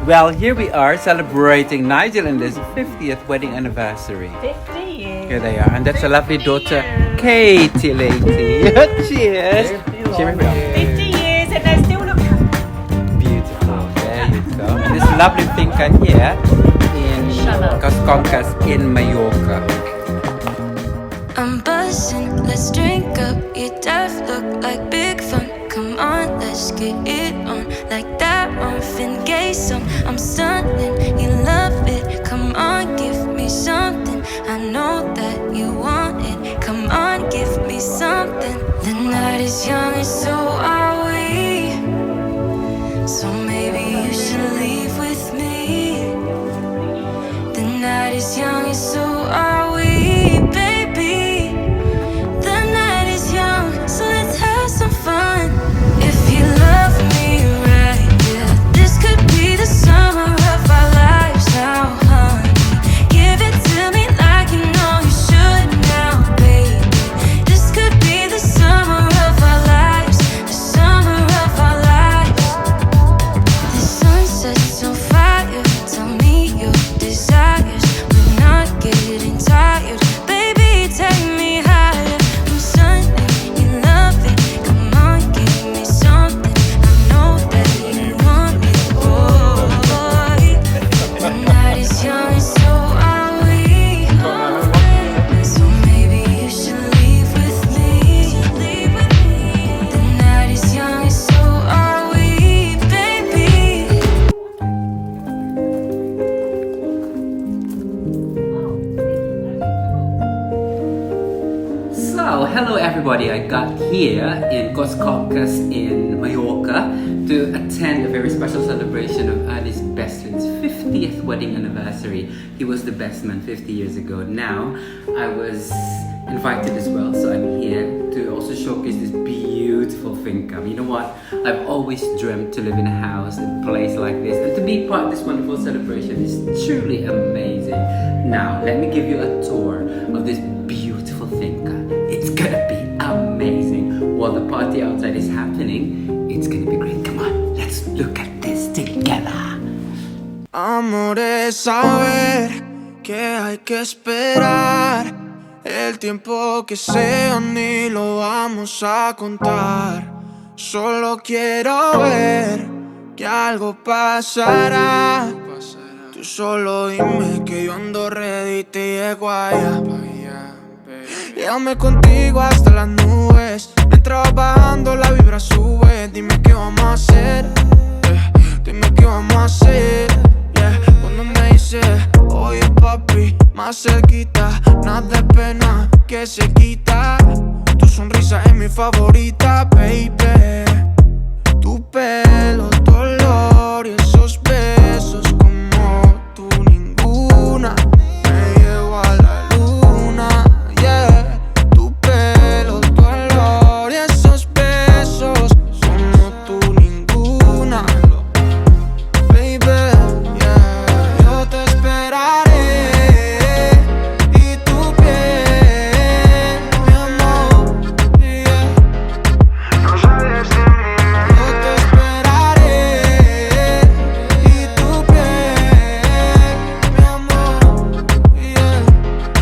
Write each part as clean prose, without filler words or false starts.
Well, here we are celebrating Nigel and Liz's 50th wedding anniversary. 50 years. Here they are, and that's a lovely daughter, Katie Lady. Cheers. Cheers. 50 years and they still look happy. Beautiful. There you go. And this lovely Finca here in Casconcas in Mallorca. I'm buzzing, let's drink up. Your death look like big fun. Come on, let's get it on. Like that Marvin Gaye song. I'm stunning, you love it. Come on, give me something. I know that you want it. Come on, give me something. The night is young and so are we. So maybe you should leave with me. The night is young and so are we, baby. The night is young, so let's have some fun. If you love me right, yeah, this could be the summer of our lives now, honey. Give it to me like you know you should now, baby. This could be the summer of our lives, the summer of our lives. The sunset's on fire, tell me your desires. We're not getting tired, baby, take me higher. I'm sunning, you love it, come on, give me something. I know that you want it, boy. The night is young and so are we. So maybe you should leave with me. The night is young and so are we, baby. So, hello everybody. I got here in Casconcas in Mallorca to attend a very special celebration of Ali's best friend's 50th wedding anniversary. He was the best man 50 years ago. Now, I was invited as well, so I'm here to also showcase this beautiful Finca. You know what? I've always dreamt to live in a house, in a place like this, and to be part of this wonderful celebration is truly amazing. Now, let me give you a tour of this beautiful Finca. It's gonna be amazing. While the party outside is happening, it's gonna be great. Come on, let's look at this together. Amor es saber que hay que esperar. El tiempo que sea ni lo vamos a contar. Solo quiero ver que algo pasará. Tú solo dime que yo ando ready, te llego allá. Llévame contigo hasta las nubes. Mientras bajando la vibra sube. Dime qué vamos a hacer, dime qué vamos a hacer, yeah. Cuando me dice, oye papi, más cerquita, nada de pena que se quita. Tu sonrisa es mi favorita, baby. Tu pelo, tu olor y esos besos como tú ninguna. Me llevo a la luna, yeah. Tu pelo, tu olor y esos besos como tú ninguna, baby, yeah. Yo te esperaré y tu piel, mi amor, yeah. No sales de mí. Yo te esperaré y tu piel, mi amor, yeah,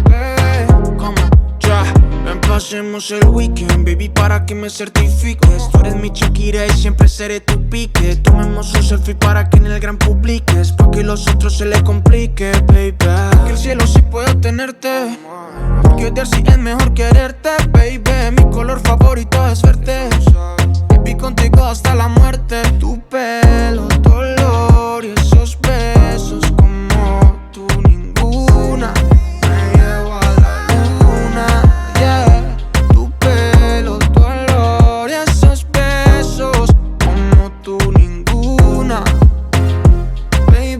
baby. Como ya, ven pasemos el weekend, baby, para que me certifiques. Tú eres mi Shakira y siempre seré tu pique. Tomemos un selfie para que en el gran publiques, pa' que los otros se le complique, baby. Que el cielo sí puedo tenerte, porque odiar sí es mejor quererte, baby. Mi color favorito es verte, baby, contigo hasta la muerte. Tu pelo, tu olor y esos besos como tú ninguna. Me llevo a la luna, yeah. Tu pelo, tu olor y esos besos como tú ninguna, baby,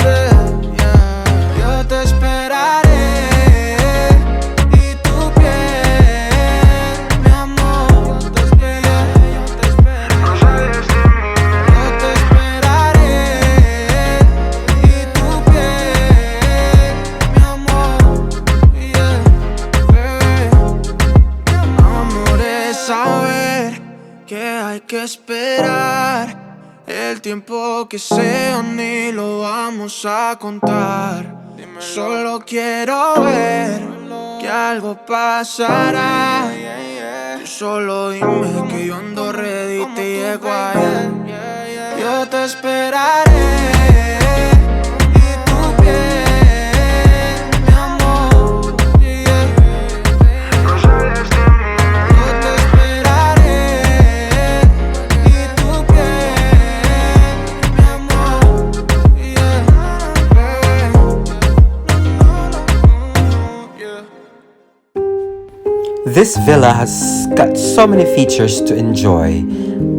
yeah. Yo te esperaré y tu piel, mi amor. Yo te esperaré, yo te esperaré. No sales de mí. Yo te esperaré y tu piel, mi amor, yeah, baby. Amor es saber que hay que esperar. El tiempo que sea ni lo vamos a contar. Solo quiero ver que algo pasará. Tú solo dime que yo ando ready y te llego allá. Yo te esperaré. This villa has got so many features to enjoy.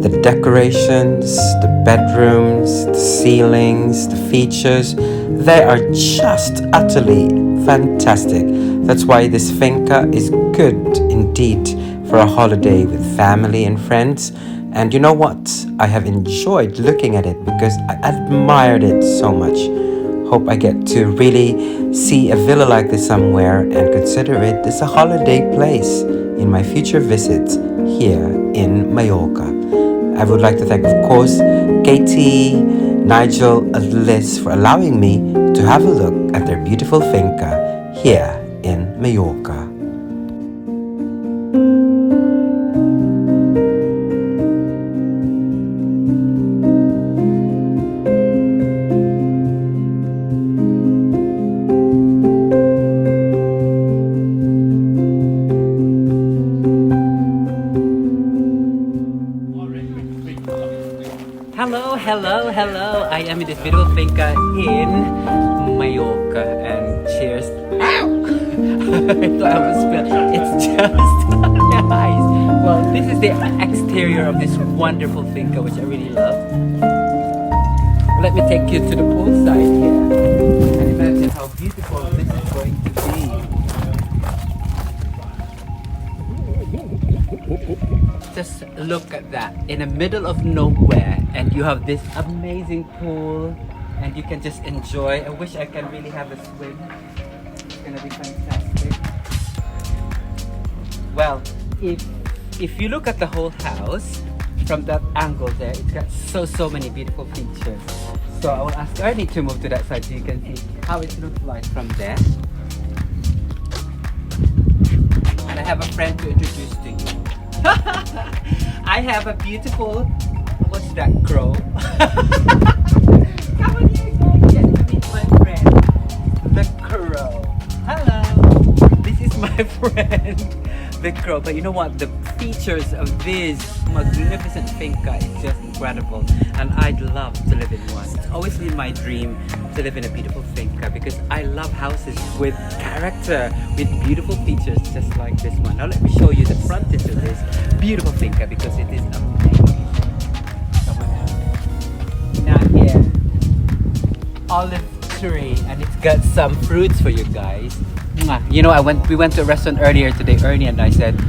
The decorations, the bedrooms, the ceilings, the features, they are just utterly fantastic. That's why this finca is good indeed for a holiday with family and friends. And you know what? I have enjoyed looking at it because I admired it so much. Hope I get to really see a villa like this somewhere and consider it as a holiday place in my future visits here in Mallorca. I would like to thank, of course, Katie, Nigel and Liz for allowing me to have a look at their beautiful finca here in Mallorca. Hello. I am in this beautiful finca in Mallorca and cheers. Ow! I thought I was spilled. It's just nice. Well, this is the exterior of this wonderful finca, which I really love. Let me take you to the poolside here and imagine how beautiful this is going to be. Just look at that, in the middle of nowhere, and you have this amazing pool and you can just enjoy. I wish I can really have a swim. It's gonna be fantastic. Well, if you look at the whole house from that angle there, it's got so many beautiful features. So I will ask Ernie to move to that side so you can see how it looks like from there. And I have a friend to introduce to you. I have a beautiful, what's that, crow? Come on here guys, get to meet my friend, the crow. Hello, this is my friend, the crow. But you know what, the features of this magnificent finca is just incredible, and I'd love to live in one. It's always been my dream to live in a beautiful finca because I love houses with character, with beautiful features just like this one. Now let me show you the frontage of this beautiful finca because it is amazing. Now here, olive tree, and it's got some fruits for you guys. Mwah. You know, we went to a restaurant earlier today, Ernie and I said,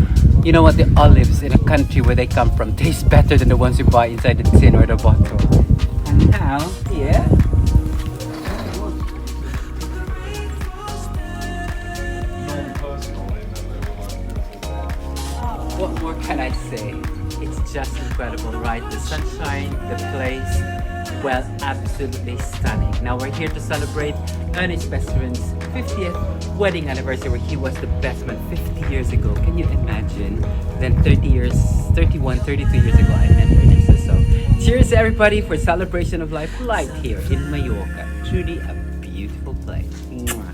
you know what, the olives in a country where they come from taste better than the ones you buy inside the tin or the bottle. And now here, what more can I say? It's just incredible, right? The sunshine, the place, well, absolutely stunning. Now we're here to celebrate Ernie's best friend's 50th wedding anniversary, where he was the best man 50 years ago. Can you imagine? Then 32 years ago, I met Ernie. So cheers everybody for celebration of life right here in Mallorca. Truly a beautiful place. Mwah.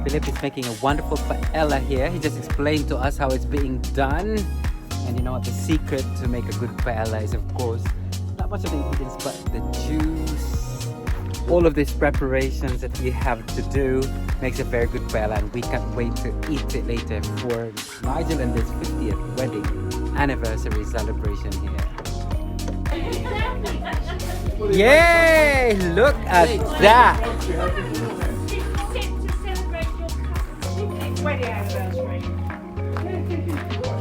Philip is making a wonderful paella here. He just explained to us how it's being done. And you know what, the secret to make a good paella is, of course, not much of the ingredients, but the juice all of these preparations that we have to do makes a very good paella, and we can't wait to eat it later for Nigel and Liz's 50th wedding anniversary celebration here. Yay! Look at that! Wedding anniversary.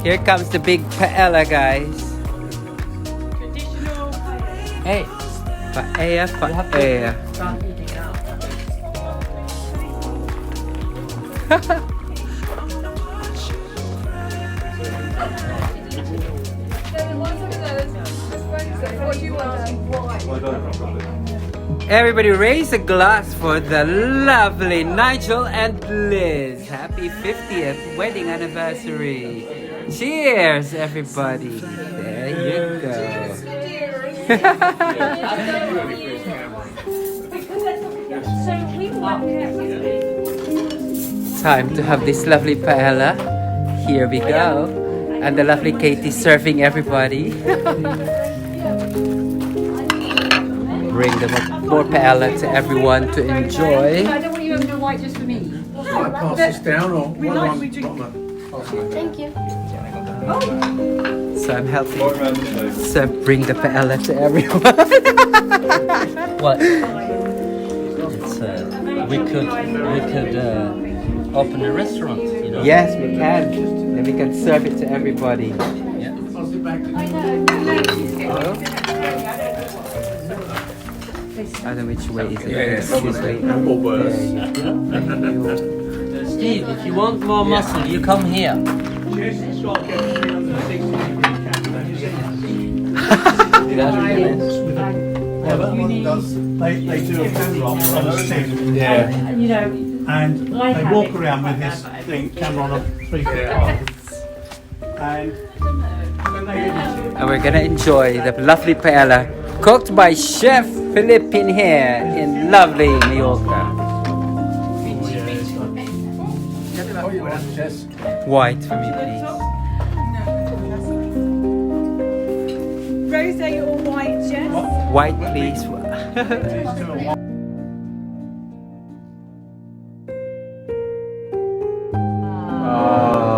Here comes the big paella, guys. Traditional. Hey, paella, paella. Everybody raise a glass for the lovely Nigel and Liz. Happy 50th wedding anniversary. Cheers, everybody. There you go. Time to have this lovely paella. Here we go. And the lovely Katie serving everybody. Bring the more paella to everyone to enjoy. I don't want you having a white just for me. I pass this down or We like we drink. Thank you. So I'm helping. So bring the paella to everyone. What? It's, we could open a restaurant, you know. Yes, we can. Then we can serve it to everybody. I don't know which way is it. Excuse me. Steve, if you want more muscle, you come here. They do a camera on a stick. Yeah. You know, And they walk around with this thing, camera on a 3 foot pole. And when they And we're gonna enjoy the lovely paella cooked by Chef Philippine here in lovely Mallorca. White for me, please. Rosé or white, Jess? White, please.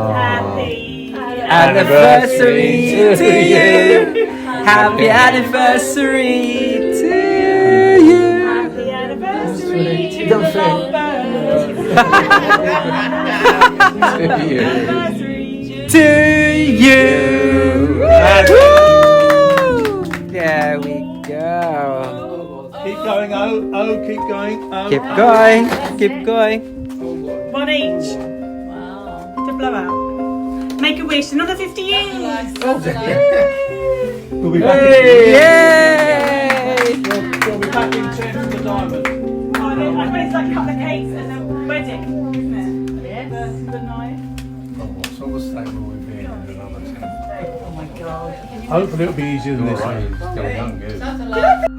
Happy Anniversary to you. Happy anniversary to you. Happy anniversary to Don't the say. lovebirds. To you. Woo! There we go. keep going, keep going, Keep going. Keep going. One each. To blow out. Make a wish, another 50 years. We'll be back Yay! we'll be back in 10 for the diamond. I bet it's like a couple of cakes and a wedding, isn't it? Yeah. The night. Hopefully it'll be easier than this one.